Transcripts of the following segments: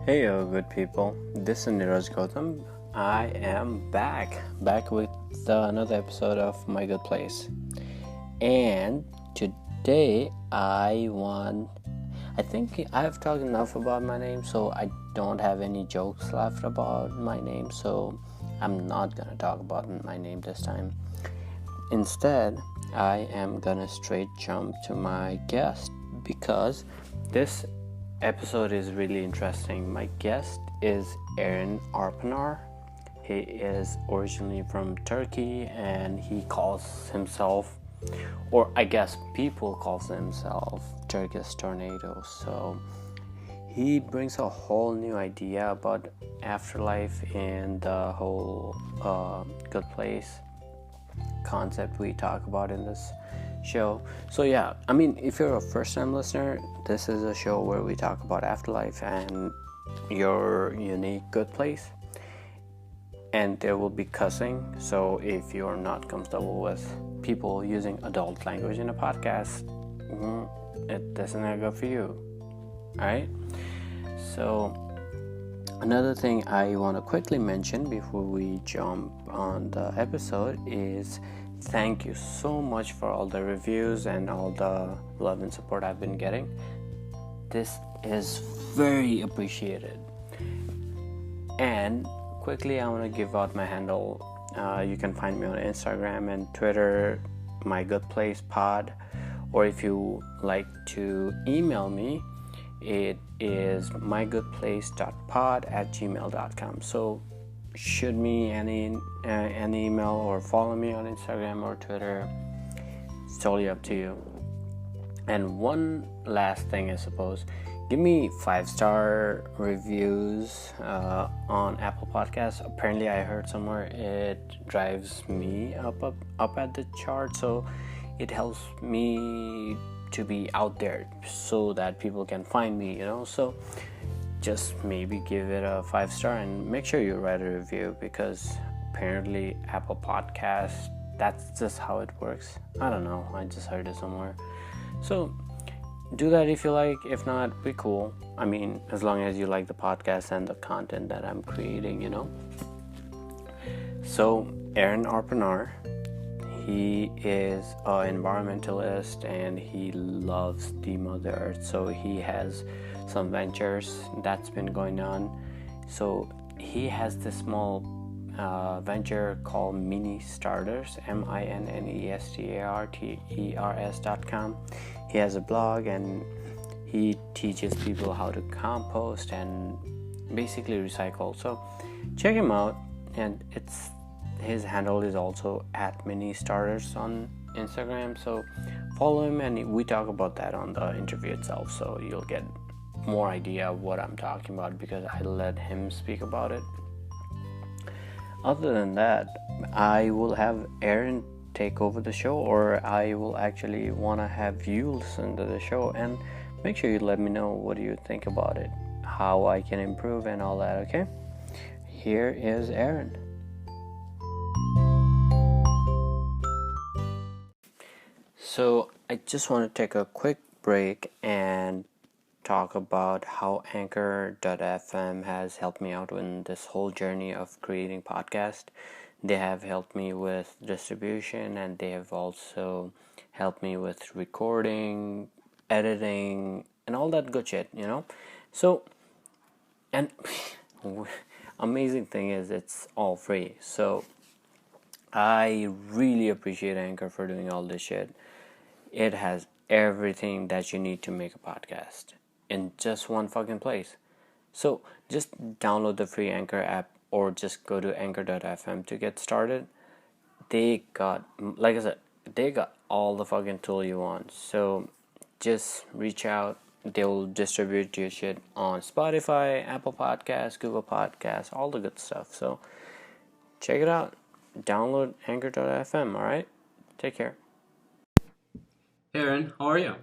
Hey, good people. This is Niraj Gautam. I am back with another episode of My Good Place. And today I think I've talked enough about my name, so I don't have any jokes left about my name, so I'm not gonna talk about my name this time. Instead, I am gonna straight jump to my guest because this episode is really interesting. My guest is Arin Arpinar. He is originally from Turkey and he calls himself, or I guess people calls himself, Turkish Tornado. So he brings a whole new idea about afterlife and the whole good place concept we talk about in this show. So yeah, I mean, if you're a first-time listener, this is a show where we talk about afterlife and your unique good place, and there will be cussing. So if you're not comfortable with people using adult language in a podcast, it doesn't go for you. Alright, so another thing I want to quickly mention before we jump on the episode is thank you so much for all the reviews and all the love and support I've been getting. This is very appreciated. And quickly, I want to give out my handle. You can find me on Instagram and Twitter, My Good Place Pod, or if you like to email me, it is mygoodplace.pod@gmail.com. So shoot me any email or follow me on Instagram or Twitter. It's totally up to you. And one last thing, I suppose, give me 5-star reviews on Apple Podcasts. Apparently, I heard somewhere it drives me up at the chart, so it helps me to be out there so that people can find me, so just maybe give it a 5-star and make sure you write a review, because apparently Apple Podcasts, that's just how it works. I don't know, I just heard it somewhere. So do that if you like. If not, be cool. I mean, as long as you like the podcast and the content that I'm creating, So Arin Arpinar, he is an environmentalist and he loves the Mother Earth. So he has some ventures that's been going on. So he has this small venture called Mini Starters, MINNESTARTERS.com. He has a blog and he teaches people how to compost and basically recycle. So check him out, and his handle is also @Mini-Starters on Instagram. So follow him, and we talk about that on the interview itself. So you'll get more idea of what I'm talking about because I let him speak about it. Other than that, I will have Arin take over the show, or I will actually want to have you listen to the show and make sure you let me know what do you think about it, how I can improve and all that. Okay, here is Arin. So I just want to take a quick break and talk about how Anchor.fm has helped me out in this whole journey of creating podcast. They have helped me with distribution, and they have also helped me with recording, editing, and all that good shit, So, and amazing thing is it's all free. So I really appreciate Anchor for doing all this shit. It has everything that you need to make a podcast in just one fucking place. So just download the free Anchor app or just go to Anchor.fm to get started. They got, like I said, they got all the fucking tool you want. So just reach out. They'll distribute your shit on Spotify, Apple Podcasts, Google Podcasts, all the good stuff. So check it out. Download Anchor.fm, alright? Take care. Hey Arin, how are you?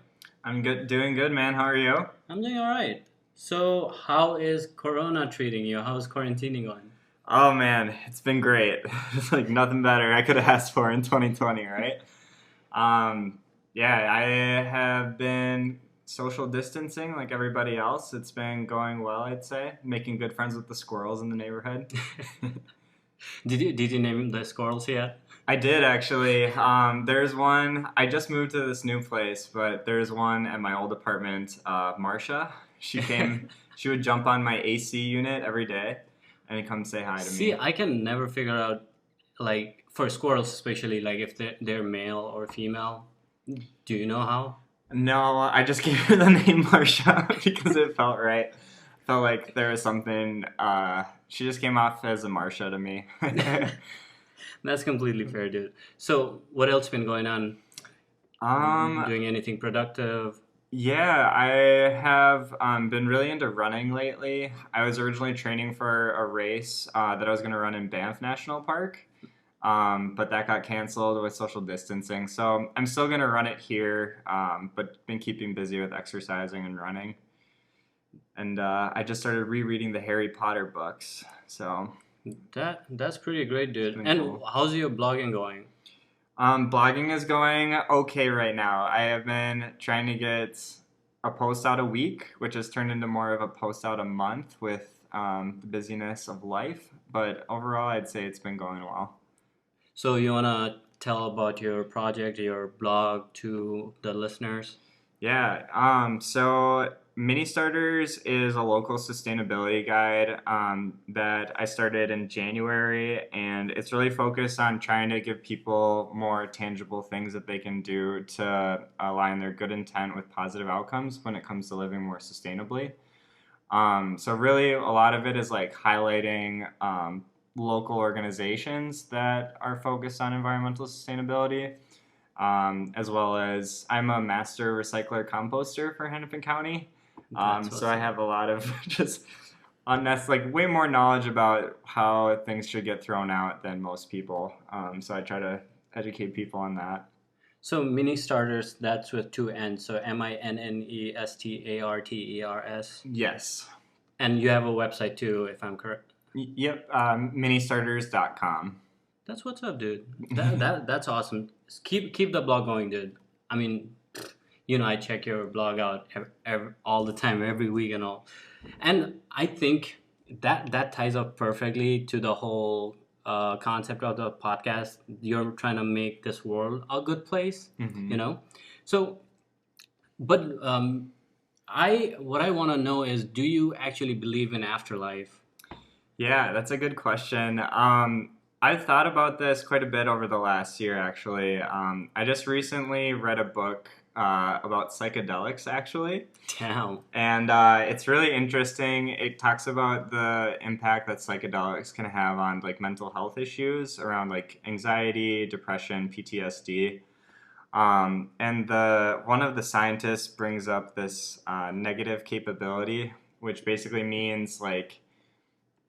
I'm good, doing good, man. How are you? I'm doing alright. So how is Corona treating you? How's quarantining going? Oh man, it's been great. It's like nothing better I could have asked for in 2020, right? Yeah, I have been social distancing like everybody else. It's been going well, I'd say. Making good friends with the squirrels in the neighborhood. Did you name the squirrels yet? I did actually. There's one. I just moved to this new place, but there's one at my old apartment. Marsha. She came. She would jump on my AC unit every day, and come say hi to See, me. I can never figure out, like, for squirrels especially, like if they're male or female. Do you know how? No, I just gave her the name Marsha because it felt right. Felt like there was something. She just came off as a Marsha to me. That's completely fair, dude. So, what else been going on? Doing anything productive? Yeah, I have been really into running lately. I was originally training for a race that I was going to run in Banff National Park, but that got canceled with social distancing. So I'm still going to run it here, but been keeping busy with exercising and running. And I just started rereading the Harry Potter books. So That's pretty great, dude. been And cool. how's your blogging going? Blogging is going okay right now. I have been trying to get a post out a week, which has turned into more of a post out a month with the busyness of life. But overall, I'd say it's been going well. So, you wanna tell about your project, your blog to the listeners? Yeah. So Mini Starters is a local sustainability guide that I started in January, and it's really focused on trying to give people more tangible things that they can do to align their good intent with positive outcomes when it comes to living more sustainably. So really, a lot of it is like highlighting local organizations that are focused on environmental sustainability, as well as I'm a master recycler composter for Hennepin County. So I have a lot of just unnecessary, like way more knowledge about how things should get thrown out than most people. So I try to educate people on that. So, mini starters, that's with two N's. So, MINNESTARTERS. Yes. And you have a website too, if I'm correct. Yep. Ministarters.com. That's what's up, dude. That's awesome. Keep the blog going, dude. I mean, I check your blog out all the time, every week and all. And I think that ties up perfectly to the whole concept of the podcast. You're trying to make this world a good place, So, but what I want to know is, do you actually believe in afterlife? Yeah, that's a good question. I've thought about this quite a bit over the last year, actually. I just recently read a book about psychedelics, actually. Damn. And it's really interesting. It talks about the impact that psychedelics can have on like mental health issues around like anxiety, depression, PTSD. And one of the scientists brings up this negative capability, which basically means like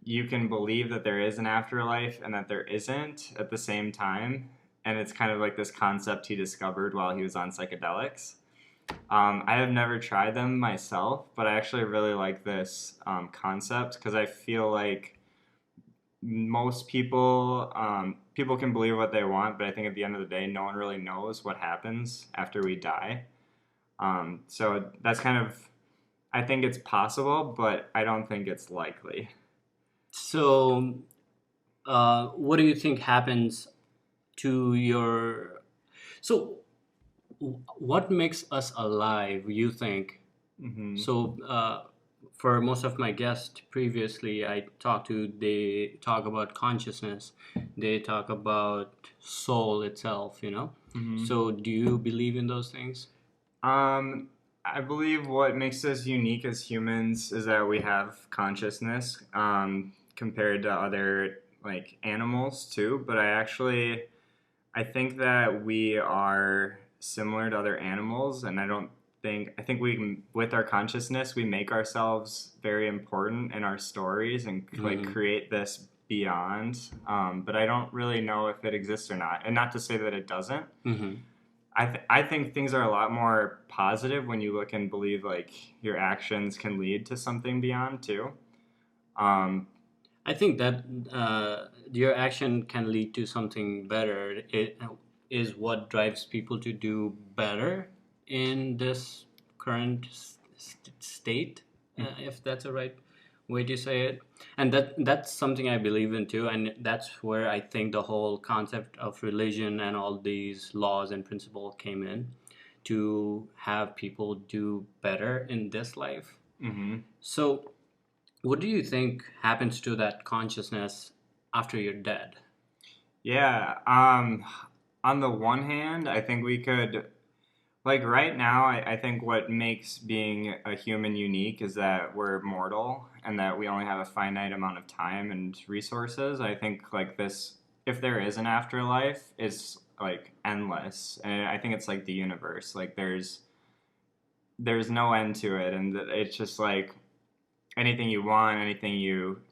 you can believe that there is an afterlife and that there isn't at the same time. And it's kind of like this concept he discovered while he was on psychedelics. I have never tried them myself, but I actually really like this concept because I feel like most people can believe what they want, but I think at the end of the day, no one really knows what happens after we die. So that's kind of, I think it's possible, but I don't think it's likely. So, what do you think happens to your... So, what makes us alive, you think? Mm-hmm. So, for most of my guests previously, they talk about consciousness. They talk about soul itself, Mm-hmm. So, do you believe in those things? I believe what makes us unique as humans is that we have consciousness compared to other like animals too. But I think that we are similar to other animals, and I think we with our consciousness we make ourselves very important in our stories and like create this beyond. But I don't really know if it exists or not, and not to say that it doesn't. Mm-hmm. I think things are a lot more positive when you look and believe like your actions can lead to something beyond too. I think that your action can lead to something better. It is what drives people to do better in this current state, if that's a right way to say it. And that's something I believe in too, and that's where I think the whole concept of religion and all these laws and principles came in, to have people do better in this life. Mm-hmm. So what do you think happens to that consciousness after you're dead? Yeah. On the one hand, I think we could, like right now, I think what makes being a human unique is that we're mortal and that we only have a finite amount of time and resources. I think like this, if there is an afterlife, it's like endless. And I think it's like the universe. Like there's no end to it. And it's just like anything you want,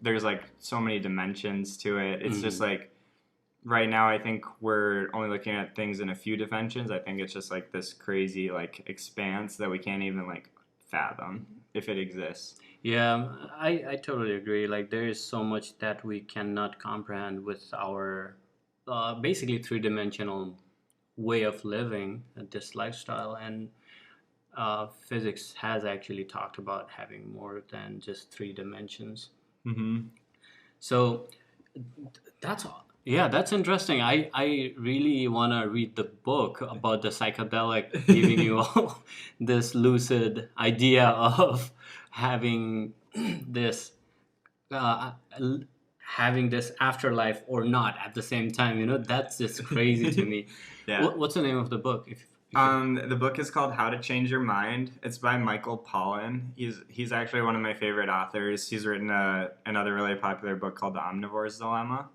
there's like so many dimensions to it. It's just like, right now, I think we're only looking at things in a few dimensions. I think it's just like this crazy like expanse that we can't even like fathom if it exists. Yeah, I totally agree. Like there is so much that we cannot comprehend with our basically three-dimensional way of living, this lifestyle. And physics has actually talked about having more than just three dimensions. Mm-hmm. So that's yeah, that's interesting. I really want to read the book about the psychedelic giving you all this lucid idea of having this uh, having this afterlife or not at the same time. You know, that's just crazy to me. Yeah. What's the name of the book? If The book is called How to Change Your Mind. It's by Michael Pollan. He's actually one of my favorite authors. He's written another really popular book called The Omnivore's Dilemma.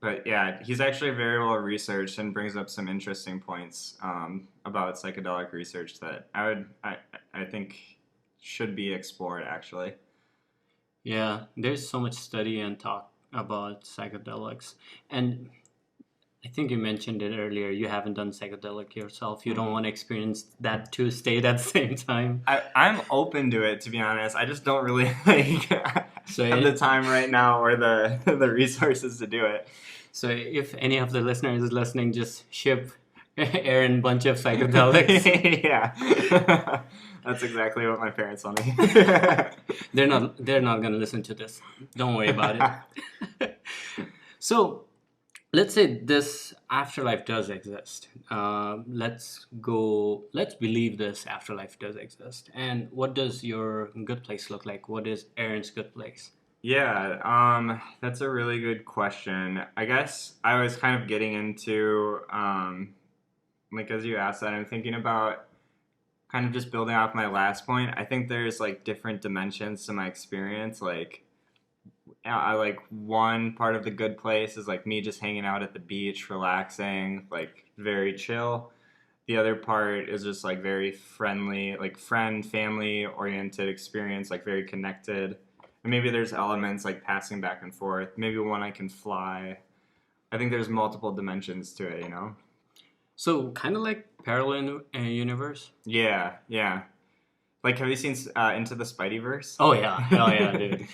But yeah, he's actually very well researched and brings up some interesting points about psychedelic research that I think should be explored actually. Yeah, there's so much study and talk about psychedelics. And I think you mentioned it earlier. You haven't done psychedelic yourself. You don't want to experience that two state at the same time. I'm open to it, to be honest. I just don't really like have the time right now or the resources to do it. So if any of the listeners is listening, just ship Arin a bunch of psychedelics. Yeah. That's exactly what my parents told me. They're not going to listen to this. Don't worry about it. So let's say this afterlife does exist. Let's believe this afterlife does exist. And what does your good place look like? What is Arin's good place? Yeah, that's a really good question. I guess I was kind of getting into, like as you asked that, I'm thinking about kind of just building off my last point. I think there's like different dimensions to my experience. Like, I like one part of the good place is like me just hanging out at the beach, relaxing, like very chill. The other part is just like very friendly, like family oriented experience, like very connected. And maybe there's elements like passing back and forth. Maybe one I can fly. I think there's multiple dimensions to it, you know? So kind of like parallel universe? Yeah. Like, have you seen Into the Spideyverse? Oh yeah, dude.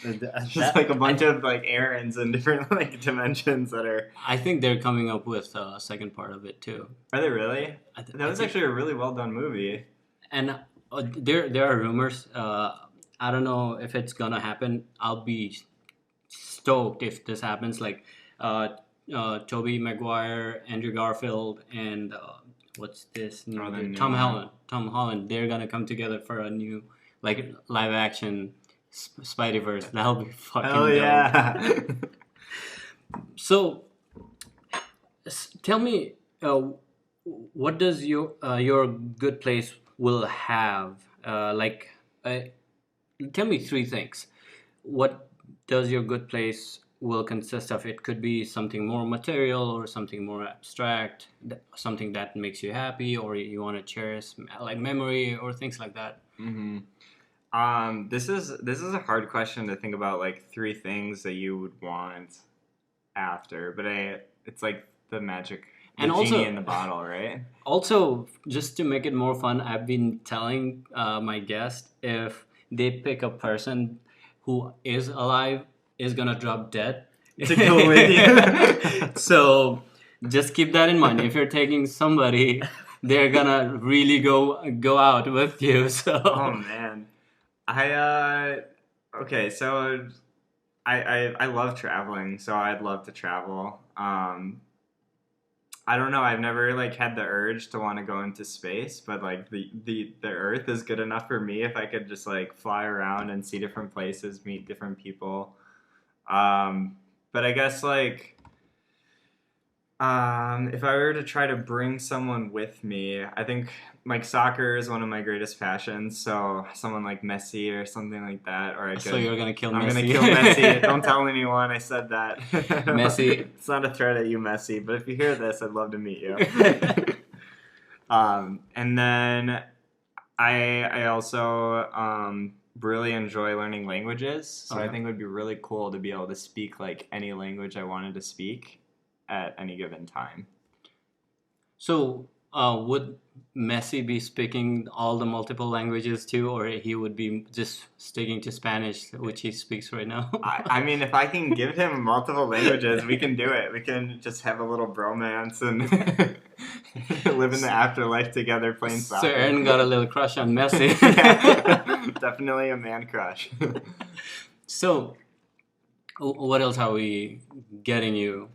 Just like a bunch of like errands and different like dimensions that are. I think they're coming up with a second part of it too. Are they really? That was actually a really well done movie. And there are rumors. I don't know if it's gonna happen. I'll be stoked if this happens. Like Tobey Maguire, Andrew Garfield, and what's this new Tom Holland. They're gonna come together for a new like live action Spideyverse. That'll be fucking Hell yeah. dope. So tell me, what does your good place will have? Tell me three things. What does your good place will consist of? It could be something more material or something more abstract, something that makes you happy or you want to cherish, like memory or things like that. Mm-hmm. This is a hard question to think about, like three things that you would want after, but it's like the magic, the genie in the bottle, right? Also, just to make it more fun, I've been telling my guests if they pick a person who is alive is gonna drop dead to go with you. So just keep that in mind. If you're taking somebody they're gonna really go out with you. So Oh man, okay, so I love traveling, so I'd love to travel. I don't know. I've never like had the urge to want to go into space, but like the Earth is good enough for me if I could just like fly around and see different places, meet different people. Um, but I guess like if I were to try to bring someone with me, I think like soccer is one of my greatest passions. So someone like Messi or something like that, or I so could. you're gonna kill I'm Messi. gonna kill Messi. Don't tell anyone I said that. Messi. It's not a threat at you, Messi. But if you hear this, I'd love to meet you. And then I also really enjoy learning languages. So I Okay. think it would be really cool to be able to speak like any language I wanted to speak at any given time. So, would Messi be speaking all the multiple languages too, or he would be just sticking to Spanish, which he speaks right now? I mean, if I can give him multiple languages, we can do it. We can just have a little bromance and live in the afterlife together playing So soccer. Aaron got a little crush on Messi. Yeah, definitely a man crush. So, what else are we getting you?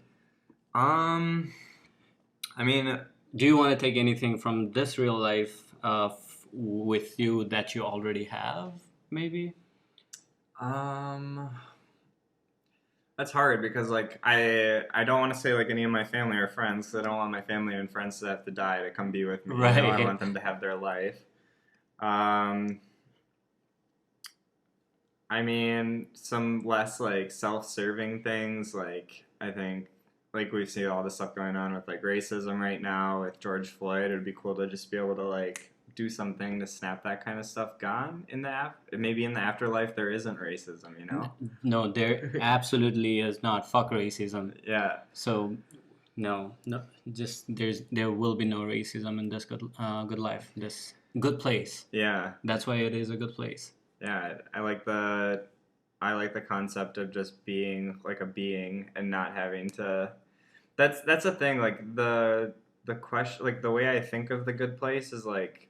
I mean, Do you want to take anything from this real life with you that you already have? Maybe. that's hard because like I don't want to say like any of my family or friends 'cause I don't want my family and friends to have to die to come be with me. You know, I Right. want them to have their life. Um, I mean, some less like self-serving things. Like I think like we see all the stuff going on with like racism right now with George Floyd. It'd be cool to just be able to like do something to snap that kind of stuff gone in the maybe in the afterlife there isn't racism. You know? No, there absolutely is not. Fuck racism. Yeah. So, no, just there will be no racism in this good life, this good place. Yeah. That's why it is a good place. Yeah, I like the concept of just being like a being and not having to. That's a thing. Like the question, like the way I think of the good place is like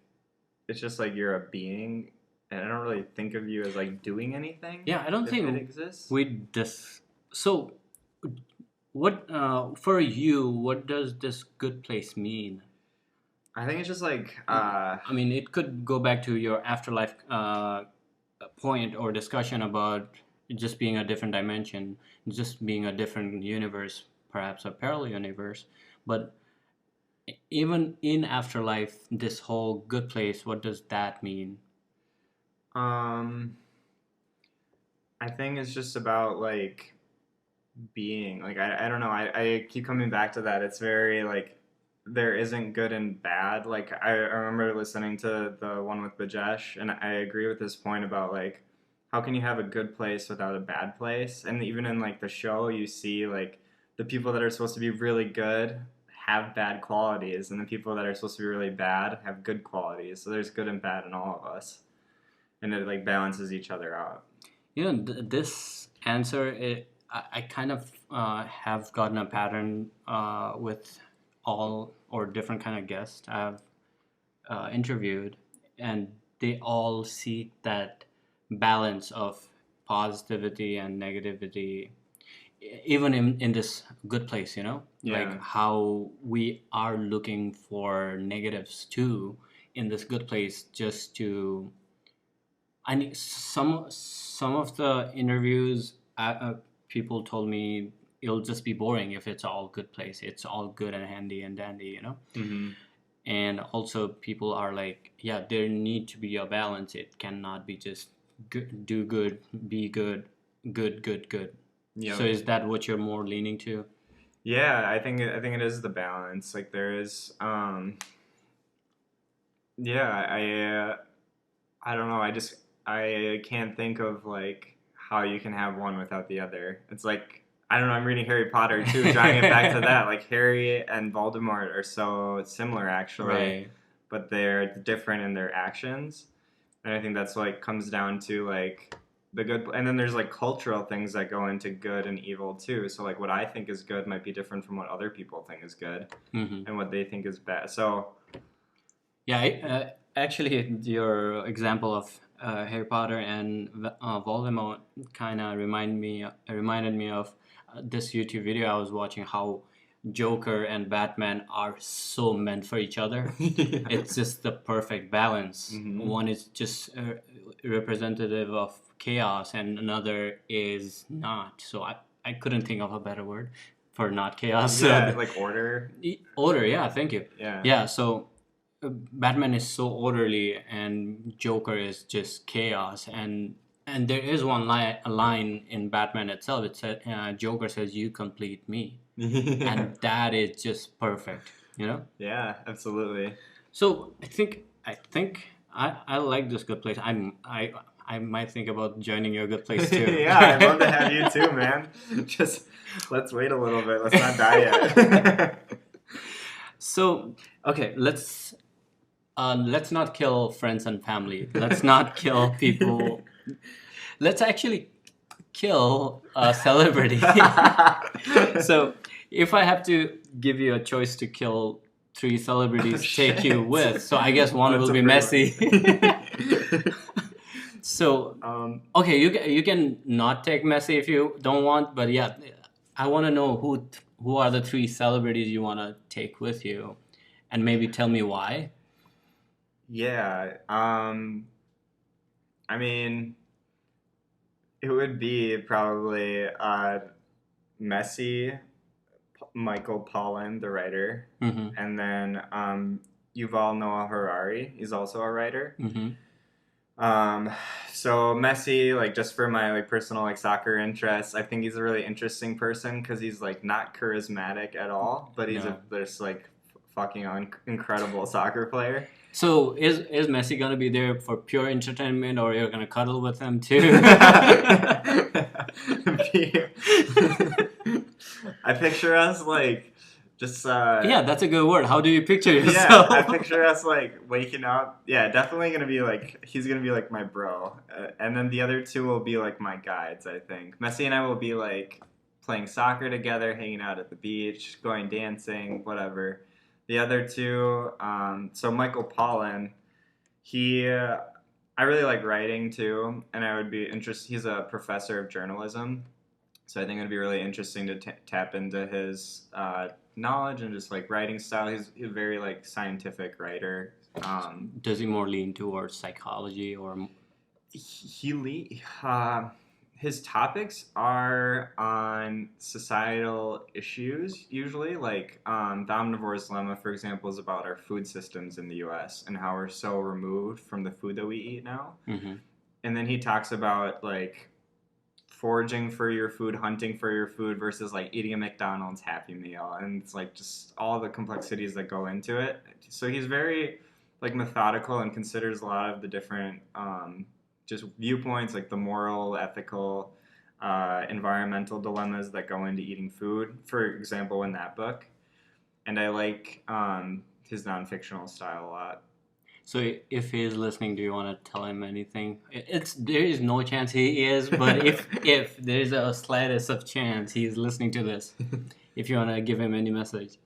it's just like you're a being, and I don't really think of you as like doing anything. Yeah, I don't if think it exists. we just so. What for you? What does this good place mean? I think it's just like I mean, it could go back to your afterlife point or discussion about just being a different dimension, just being a different universe, perhaps a parallel universe. But even in afterlife, this whole good place, what does that mean? um I think it's just about like being like I don't know I keep coming back to that. It's very like there isn't good and bad. Like I remember listening to the one with Bajesh, and I agree with this point about like how can you have a good place without a bad place? And even in like the show, you see like the people that are supposed to be really good have bad qualities, and the people that are supposed to be really bad have good qualities. So there's good and bad in all of us, and it like balances each other out. You know, this answer, I kind of have gotten a pattern with all or different kind of guests I've interviewed, and they all seek that balance of positivity and negativity, even in this good place, you know, Yeah. like how we are looking for negatives too in this good place, just to I need some of the interviews. People told me it'll just be boring if it's all good place. It's all good and handy and dandy, you know. Mm-hmm. And also, people are like, yeah, there need to be a balance. It cannot be just good, do good, be good, good. Yeah. So is that what you're more leaning to? Yeah, I think it is the balance. Like there is, yeah, I don't know. I can't think of like how you can have one without the other. It's like I don't know. I'm reading Harry Potter too, drawing it back to that. Like Harry and Voldemort are so similar actually, Right. but they're different in their actions. And I think that's like comes down to like the good, and then there's like cultural things that go into good and evil too. So like what I think is good might be different from what other people think is good, Mm-hmm. and what they think is bad. So Yeah, actually, your example of Harry Potter and Voldemort kind of reminded me of this YouTube video I was watching. How Joker and Batman are so meant for each other. Yeah. It's just the perfect balance. One is just representative of chaos, and another is not. So I couldn't think of a better word for not chaos. Yeah, So like order. order. Yeah, thank you. Yeah. Yeah, so Batman is so orderly, and Joker is just chaos. And there is a line in Batman itself. It said, Joker says, "You complete me," and that is just perfect. You know. Yeah, absolutely. So I like this good place. I might think about joining your good place too. Yeah, I'd love to have you too, man. Just let's wait a little bit. Let's not die yet. So okay, let's not kill friends and family. Let's not kill people. Let's actually kill a celebrity. So if I have to give you a choice to kill 3 celebrities, take you with. So I guess one will be Messi. So okay, you can not take Messi if you don't want, but yeah, I want to know who are the 3 celebrities you want to take with you, and maybe tell me why. Yeah. I mean, it would be probably Messi, Michael Pollan, the writer, Mm-hmm. and then Yuval Noah Harari. He's also a writer. Mm-hmm. So Messi, like just for my like personal like soccer interests, I think he's a really interesting person because he's like not charismatic at all, but he's No. there's like fucking incredible soccer player. So is Messi gonna be there for pure entertainment, or you're gonna cuddle with him too? I picture us like just Yeah, that's a good word. How do you picture yeah, yourself? I picture us like waking up. Yeah, definitely gonna be like he's gonna be like my bro, and then the other 2 will be like my guides. I think Messi and I will be like playing soccer together, hanging out at the beach, going dancing, whatever. The other 2, so Michael Pollan, I really like writing too, and I would be interested. He's a professor of journalism, so I think it'd be really interesting to tap into his knowledge and just like writing style. He's a very like scientific writer. Does he more lean towards psychology or? His topics are on societal issues usually, like the omnivore's dilemma, for example, is about our food systems in the U.S. and how we're so removed from the food that we eat now. Mm-hmm. And then he talks about like foraging for your food, hunting for your food versus like eating a McDonald's Happy Meal, and it's like just all the complexities that go into it. So he's very like methodical and considers a lot of the different just viewpoints, like the moral, ethical, environmental dilemmas that go into eating food. For example, in that book, and I like his non-fictional style a lot. So if he is listening, do you want to tell him anything? There is no chance he is, but if there is a slightest of chance he is listening to this, if you want to give him any message.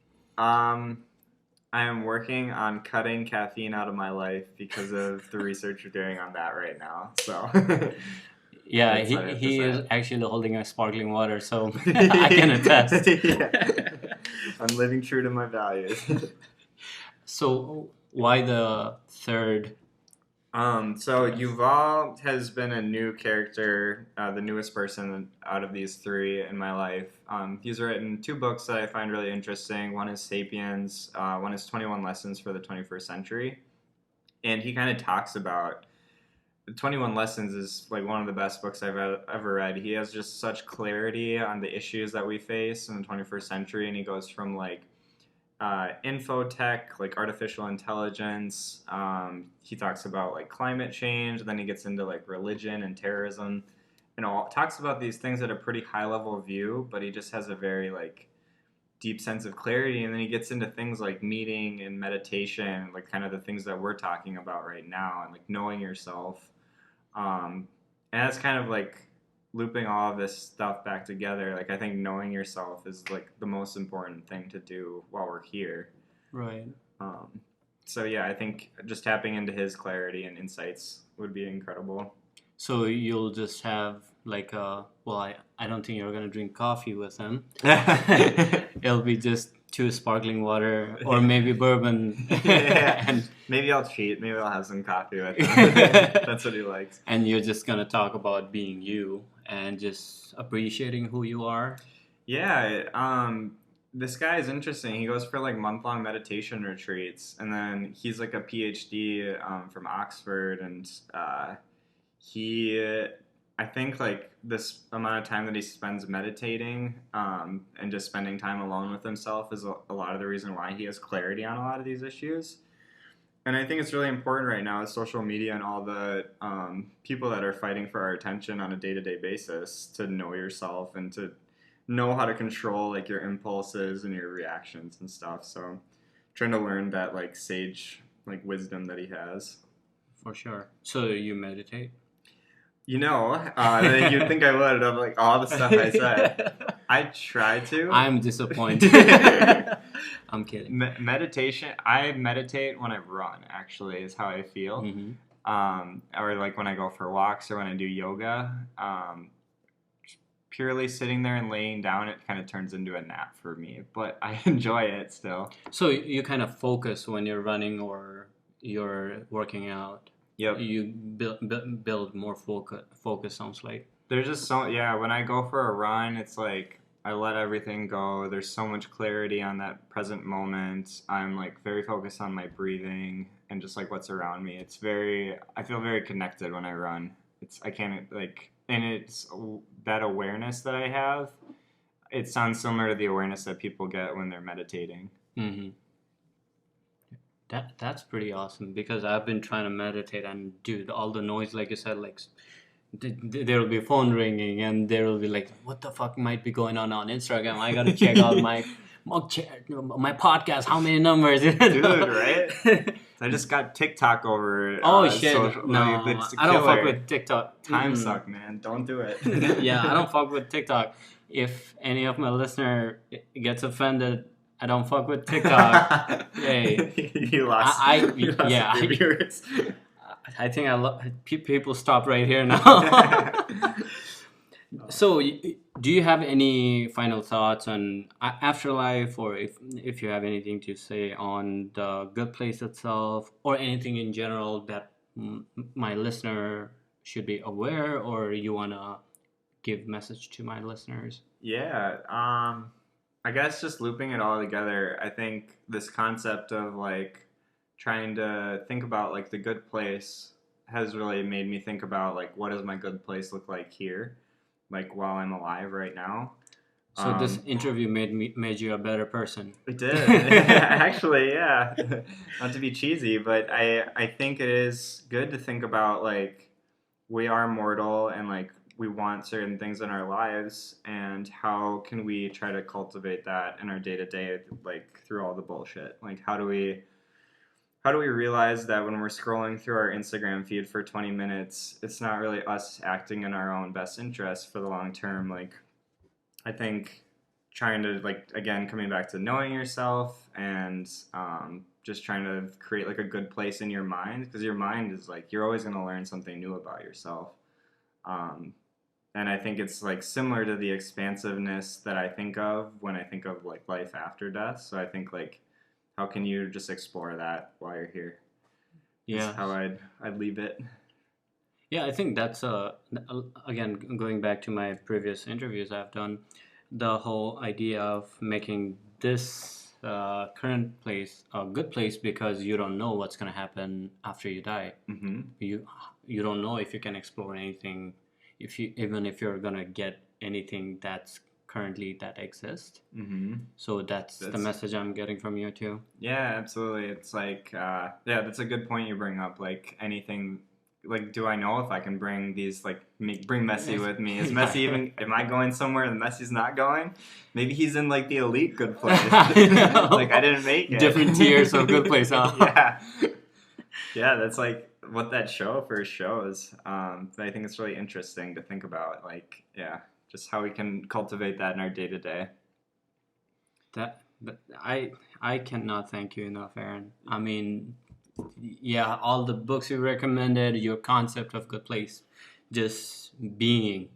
I am working on cutting caffeine out of my life because of the research we're doing on that right now. So yeah, he is actually holding a sparkling water, so I can attest. Yeah. I'm living true to my values. So why the 3rd? So Yuval has been a new character, the newest person out of these 3 in my life. He's written 2 books that I find really interesting. One is *Sapiens*, one is *21 Lessons for the 21st Century*. And he kind of talks about 21 Lessons is like one of the best books I've ever read. He has just such clarity on the issues that we face in the 21st century, and he goes from like infotech, like artificial intelligence. He talks about like climate change. Then he gets into like religion and terrorism, and all talks about these things at a pretty high level view. But he just has a very like deep sense of clarity. And then he gets into things like meaning and meditation, like kind of the things that we're talking about right now, and like knowing yourself. And that's kind of like looping all of this stuff back together. Like I think knowing yourself is like the most important thing to do while we're here. Right. So yeah, I think just tapping into his clarity and insights would be incredible. So you'll just have like I don't think you're gonna drink coffee with him. It'll be just 2 sparkling water or maybe bourbon. Yeah. and Maybe I'll cheat. Maybe I'll have some coffee with him. That's what he likes. and you're just gonna talk about being you and just appreciating who you are. Yeah, this guy is interesting. He goes for like month-long meditation retreats, and then he's like a PhD from Oxford, and he, I think like this amount of time that he spends meditating and just spending time alone with himself is a lot of the reason why he has clarity on a lot of these issues. And I think it's really important right now with social media and all the people that are fighting for our attention on a day-to-day basis to know yourself and to know how to control like your impulses and your reactions and stuff. So trying to learn that like sage like wisdom that he has. For sure. So you meditate? You'd think I would of like all the stuff I said. I try to. I'm disappointed. I'm kidding. Meditation. I meditate when I run. Actually, is how I feel. Or like when I go for walks or when I do yoga. Purely sitting there and laying down, it kind of turns into a nap for me. But I enjoy it still. So you kind of focus when you're running or you're working out. Yep. You build more focus. Sounds like. There's just when I go for a run, it's like I let everything go. There's so much clarity on that present moment. I'm like very focused on my breathing and just like what's around me. I feel very connected when I run. And it's that awareness that I have. It sounds similar to the awareness that people get when they're meditating. Mm-hmm. That's pretty awesome because I've been trying to meditate and dude, all the noise, like you said, like there will be phone ringing and there will be like, what the fuck might be going on Instagram? I gotta check out my podcast. How many numbers? Dude, right? I just got TikTok over. Shit! No, I don't fuck with TikTok. Time suck, man. Don't do it. Yeah, I don't fuck with TikTok. If any of my listener gets offended, I don't fuck with TikTok. Hey, you lost. Viewers. I think people stop right here now. So, do you have any final thoughts on afterlife, or if you have anything to say on the good place itself, or anything in general that my listener should be aware, or you wanna give message to my listeners? Yeah. I guess just looping it all together, I think this concept of like trying to think about like the good place has really made me think about like what does my good place look like here, like while I'm alive right now. So this interview made you a better person. It did. Actually, yeah. Not to be cheesy, but I think it is good to think about like we are mortal and like we want certain things in our lives, and how can we try to cultivate that in our day-to-day, like through all the bullshit. Like how do we realize that when we're scrolling through our Instagram feed for 20 minutes, it's not really us acting in our own best interest for the long term. Like I think trying to like, again, coming back to knowing yourself and just trying to create like a good place in your mind, because your mind is like, you're always going to learn something new about yourself. And I think it's like similar to the expansiveness that I think of when I think of like life after death. So I think like, how can you just explore that while you're here? Yeah, that's how I'd leave it. Yeah, I think that's again going back to my previous interviews I've done, the whole idea of making this current place a good place, because you don't know what's gonna happen after you die. Mm-hmm. You don't know if you can explore anything, even if you're gonna get anything that's currently that exists. Mm-hmm. So that's the message I'm getting from you too. Yeah, absolutely. It's like that's a good point you bring up. Like anything, like do I know if I can bring these like bring Messi with me? Is Messi even? Am I going somewhere and Messi's not going? Maybe he's in like the elite good place. Like I didn't make it. Different tiers of good place, huh? Yeah, that's like what that show first shows. I think it's really interesting to think about. Like just how we can cultivate that in our day to day. I cannot thank you enough, Aaron. I mean, yeah, all the books you recommended, your concept of good place, just being,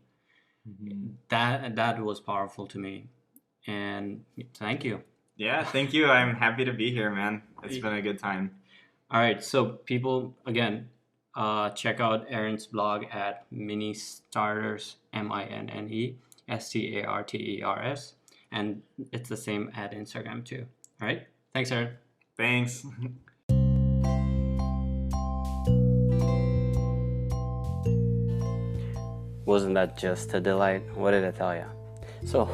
that was powerful to me. And thank you. Yeah, thank you. I'm happy to be here, man. It's been a good time. All right, so people, again, check out Aaron's blog at Mini Starters, MINNE STARTERS, and it's the same at Instagram too. All right, thanks, Aaron. Thanks. Wasn't that just a delight? What did I tell you? So,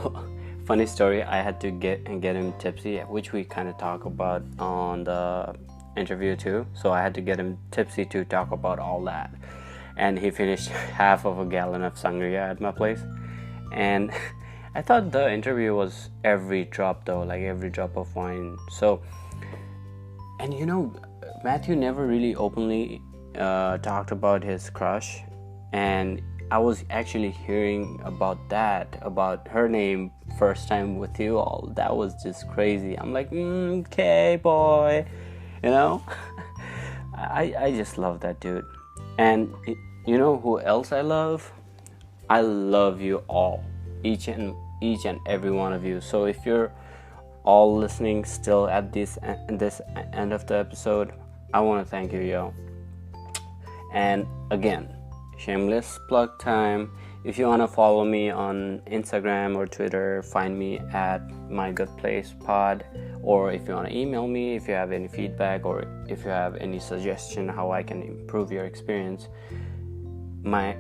funny story, I had to get him tipsy, which we kind of talk about on the interview too. So I had to get him tipsy to talk about all that. And he finished half of a gallon of sangria at my place. And I thought the interview was every drop though, like every drop of wine. So, and you know, Matthew never really openly talked about his crush. And I was actually hearing about her name first time with you all. That was just crazy. I'm like, okay, boy, you know. I just love that dude. And you know who else I love? I love you all, each and every one of you. So if you're all listening still at this end of the episode, I want to thank you, yo. And again, shameless plug time. If you want to follow me on Instagram or Twitter, find me at mygoodplacepod. Or if you want to email me, if you have any feedback or if you have any suggestion how I can improve your experience, my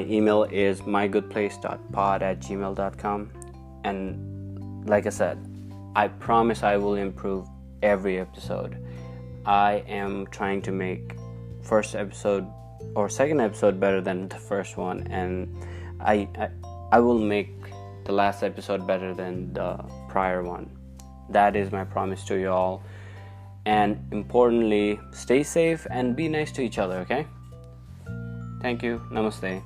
email is mygoodplace.pod@gmail.com. And like I said, I promise I will improve every episode. I am trying to make first episode or second episode better than the first one, and I will make the last episode better than the prior one. That is my promise to you all. And importantly, stay safe and be nice to each other, okay? Thank you. Namaste.